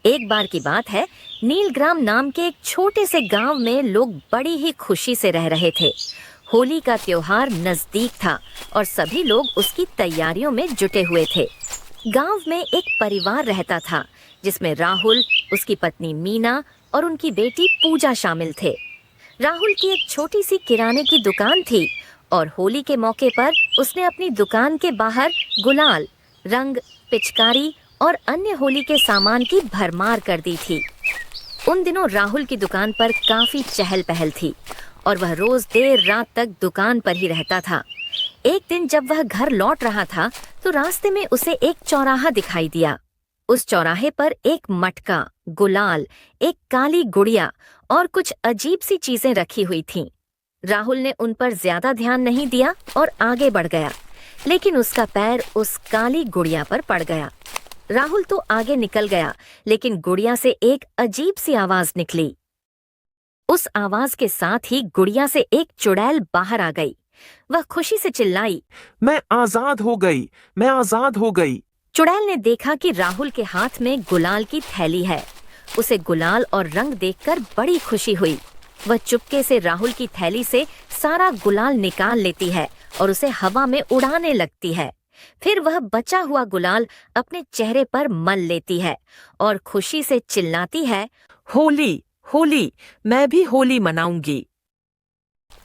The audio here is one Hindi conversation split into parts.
एक बार की बात है, नीलग्राम नाम के एक छोटे से गांव में लोग बड़ी ही खुशी से रह रहे थे। होली का त्योहार नजदीक था और सभी लोग उसकी तैयारियों में जुटे हुए थे। गांव में एक परिवार रहता था जिसमें राहुल, उसकी पत्नी मीना और उनकी बेटी पूजा शामिल थे। राहुल की एक छोटी सी किराने की दुकान थी और होली के मौके पर उसने अपनी दुकान के बाहर गुलाल, रंग, पिचकारी और अन्य होली के सामान की भरमार कर दी थी। उन दिनों राहुल की दुकान पर काफी चहल पहल थी और वह रोज देर रात तक दुकान पर ही रहता था। एक दिन जब वह घर लौट रहा था तो रास्ते में उसे एक चौराहा दिखाई दिया। उस चौराहे पर एक मटका, गुलाल, एक काली गुड़िया और कुछ अजीब सी चीजें रखी हुई थीं। राहुल ने उन पर ज्यादा ध्यान नहीं दिया और आगे बढ़ गया, लेकिन उसका पैर उस काली गुड़िया पर पड़ गया। राहुल तो आगे निकल गया, लेकिन गुड़िया से एक अजीब सी आवाज निकली। उस आवाज के साथ ही गुड़िया से एक चुड़ैल बाहर आ गई। वह खुशी से चिल्लाई, मैं आजाद हो गई, मैं आजाद हो गई। चुड़ैल ने देखा कि राहुल के हाथ में गुलाल की थैली है। उसे गुलाल और रंग देखकर बड़ी खुशी हुई। वह चुपके से राहुल की थैली से सारा गुलाल निकाल लेती है और उसे हवा में उड़ाने लगती है। फिर वह बचा हुआ गुलाल अपने चेहरे पर मल लेती है और खुशी से चिल्लाती है, होली, होली, मैं भी होली मनाऊंगी।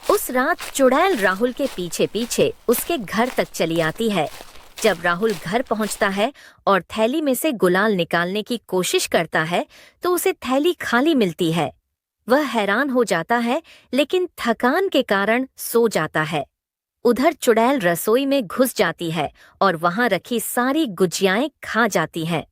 उस रात चुड़ैल राहुल के पीछे पीछे उसके घर तक चली आती है। जब राहुल घर पहुंचता है और थैली में से गुलाल निकालने की कोशिश करता है तो उसे थैली खाली मिलती है। वह हैरान हो जाता है, लेकिन थकान के कारण सो जाता है। उधर चुड़ैल रसोई में घुस जाती है और वहां रखी सारी गुजियाएं खा जाती हैं।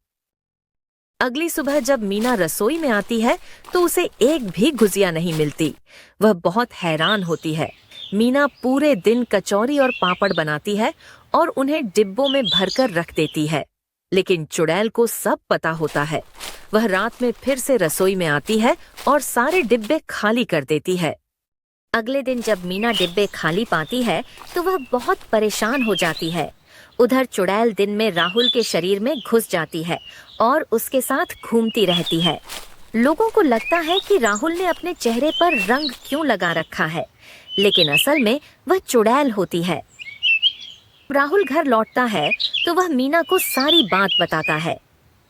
अगली सुबह जब मीना रसोई में आती है तो उसे एक भी गुजिया नहीं मिलती। वह बहुत हैरान होती है। मीना पूरे दिन कचौरी और पापड़ बनाती है और उन्हें डिब्बों में भरकर रख देती है, लेकिन चुड़ैल को सब पता होता है। वह रात में फिर से रसोई में आती है और सारे डिब्बे खाली कर देती है। अगले दिन जब मीना डिब्बे खाली पाती है तो वह बहुत परेशान हो जाती है। उधर चुड़ैल दिन में राहुल के शरीर में घुस जाती है और उसके साथ घूमती रहती है। लोगों को लगता है कि राहुल ने अपने चेहरे पर रंग क्यों लगा रखा है, लेकिन असल में वह चुड़ैल होती है। राहुल घर लौटता है तो वह मीना को सारी बात बताता है।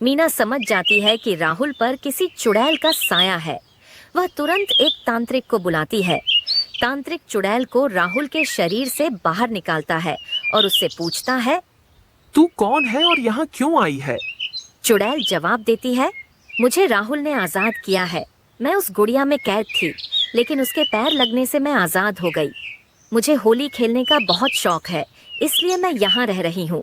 मीना समझ जाती है कि राहुल पर किसी चुड़ैल का साया है। वह तुरंत एक तांत्रिक को बुलाती है। तांत्रिक चुड़ैल को राहुल के शरीर से बाहर निकालता है और उससे पूछता है, तू कौन है और यहाँ क्यों आई है? चुड़ैल जवाब देती है, मुझे राहुल ने आजाद किया है। मैं उस गुड़िया में कैद थी, लेकिन उसके पैर लगने से मैं आजाद हो गई। मुझे होली खेलने का बहुत शौक है, इसलिए मैं यहाँ रह रही हूँ।